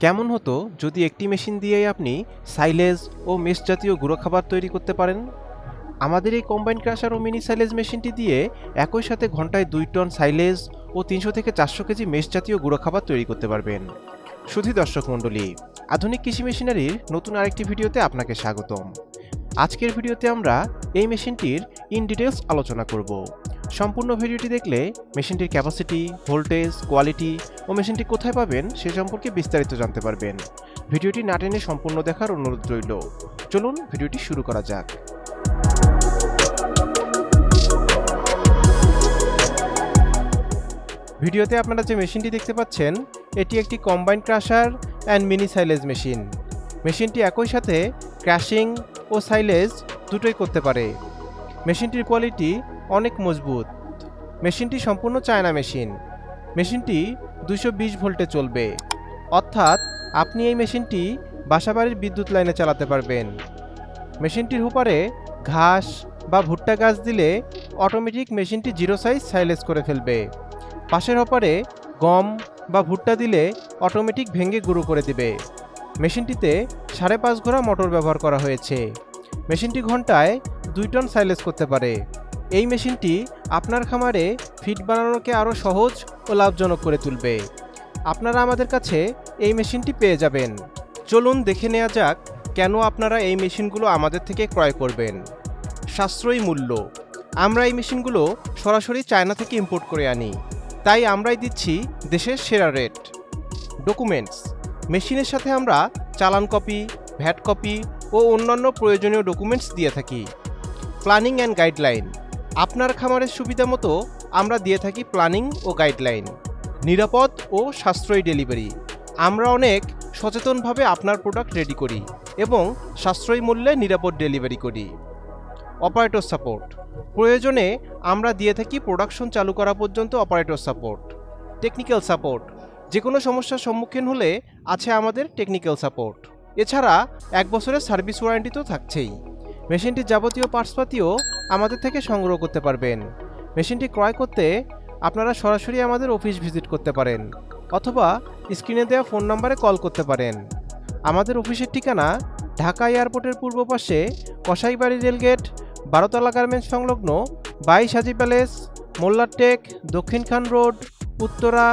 কেমন হতো যদি একটি মেশিন দিয়েই আপনি সাইলেজ ও মেশ জাতীয় গুঁড়ো খাবার তৈরি করতে পারেন? আমাদের এই কম্বাইন ক্রাশার ও মিনি সাইলেজ মেশিনটি দিয়ে একই সাথে ঘন্টায় 2 টন সাইলেজ ও 300 থেকে 400 কেজি মেশ জাতীয় গুঁড়ো খাবার তৈরি করতে পারবেন। শুধু দর্শক মণ্ডলী, আধুনিক কৃষি মেশিনারির নতুন আরেকটি ভিডিওতে আপনাকে স্বাগতম। আজকের ভিডিওতে আমরা এই মেশিনটির ইন ডিটেলস আলোচনা করব। সম্পূর্ণ ভিডিওটি দেখলে মেশিনটির ক্যাপাসিটি, ভোল্টেজ, কোয়ালিটি ও মেশিনটি কোথায় পাবেন সে সম্পর্কে বিস্তারিত জানতে পারবেন। ভিডিওটি না টেনে সম্পূর্ণ দেখার অনুরোধ রইল। চলুন ভিডিওটি শুরু করা যাক। ভিডিওতে আপনারা যে মেশিনটি দেখতে পাচ্ছেন এটি একটি combine crusher and mini silage machine. মেশিনটি একই সাথে ক্র্যাশিং ও সাইলেজ দুটোই করতে পারে। মেশিনটির কোয়ালিটি অনেক মজবুত। মেশিনটি সম্পূর্ণ চায়না মেশিন। মেশিনটি 220 ভোল্টে চলবে, অর্থাৎ আপনি এই মেশিনটি বাসাবাড়ির বিদ্যুৎ লাইনে চালাতে পারবেন। মেশিনটির হুপারে ঘাস বা ভুট্টা গাছ দিলে অটোমেটিক মেশিনটি 0 সাইজ সাইলেজ করে ফেলবে। পাশের হপারে গম বা ভুট্টা দিলে অটোমেটিক ভেঙে গুঁড়ো করে দেবে। মেশিনটিতে 5.5 ঘোড়া মোটর ব্যবহার করা হয়েছে। মেশিনটি ঘন্টায় 2 টন সাইলেজ করতে পারে। এই মেশিনটি আপনার খামারে ফিড বানানোকে আরও সহজ ও লাভজনক করে তুলবে। আপনারা আমাদের কাছে এই মেশিনটি পেয়ে যাবেন। চলুন দেখে নেওয়া যাক কেন আপনারা এই মেশিনগুলো আমাদের থেকে ক্রয় করবেন। সাশ্রয়ী মূল্য। আমরা এই মেশিনগুলো সরাসরি চায়না থেকে ইম্পোর্ট করে আনি, তাই আমরাই দিচ্ছি দেশের সেরা রেট। ডকুমেন্টস। মেশিনের সাথে আমরা চালান কপি, ভ্যাট কপি ও অন্যান্য প্রয়োজনীয় ডকুমেন্টস দিয়ে থাকি। Planning and guideline. আপনার খামারের সুবিধা মতো আমরা দিয়ে থাকি প্ল্যানিং ও গাইডলাইন। নিরাপদ ও সাশ্রয়ী ডেলিভারি। আমরা অনেক সচেতনভাবে আপনার প্রোডাক্ট রেডি করি এবং সাশ্রয়ী মূল্যে নিরাপদ ডেলিভারি করি। Operator support. প্রয়োজনে আমরা দিয়ে থাকি প্রোডাকশন চালু করা পর্যন্ত অপারেটর সাপোর্ট। Technical support. যে কোনো সমস্যার সম্মুখীন হলে আছে আমাদের টেকনিক্যাল সাপোর্ট। এছাড়া 1 বছরের সার্ভিস ওয়ারেন্টি তো থাকছেই। মেশিনটির যাবতীয় পার্টসপাতিও আমাদের থেকে সংগ্রহ করতে পারবেন। মেশিনটি ক্রয় করতে আপনারা সরাসরি আমাদের অফিস ভিজিট করতে পারেন অথবা স্ক্রিনে দেওয়া ফোন নম্বরে কল করতে পারেন। আমাদের অফিসের ঠিকানা ঢাকা এয়ারপোর্টের পূর্ব পাশে কসাইবাড়ি রেলগেট, 12তলা গার্মেন্টস সংলগ্ন 22 হাজি প্যালেস, মোল্লার টেক, দক্ষিণ খান রোড, উত্তরা,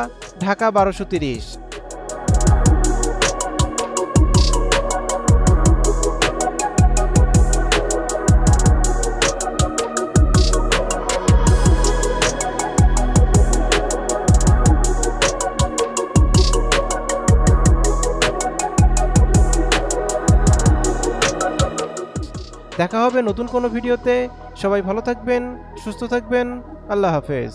ঢাকা 1230। দেখা হবে নতুন কোনো ভিডিওতে। সবাই ভালো থাকবেন, সুস্থ থাকবেন। আল্লাহ হাফেজ।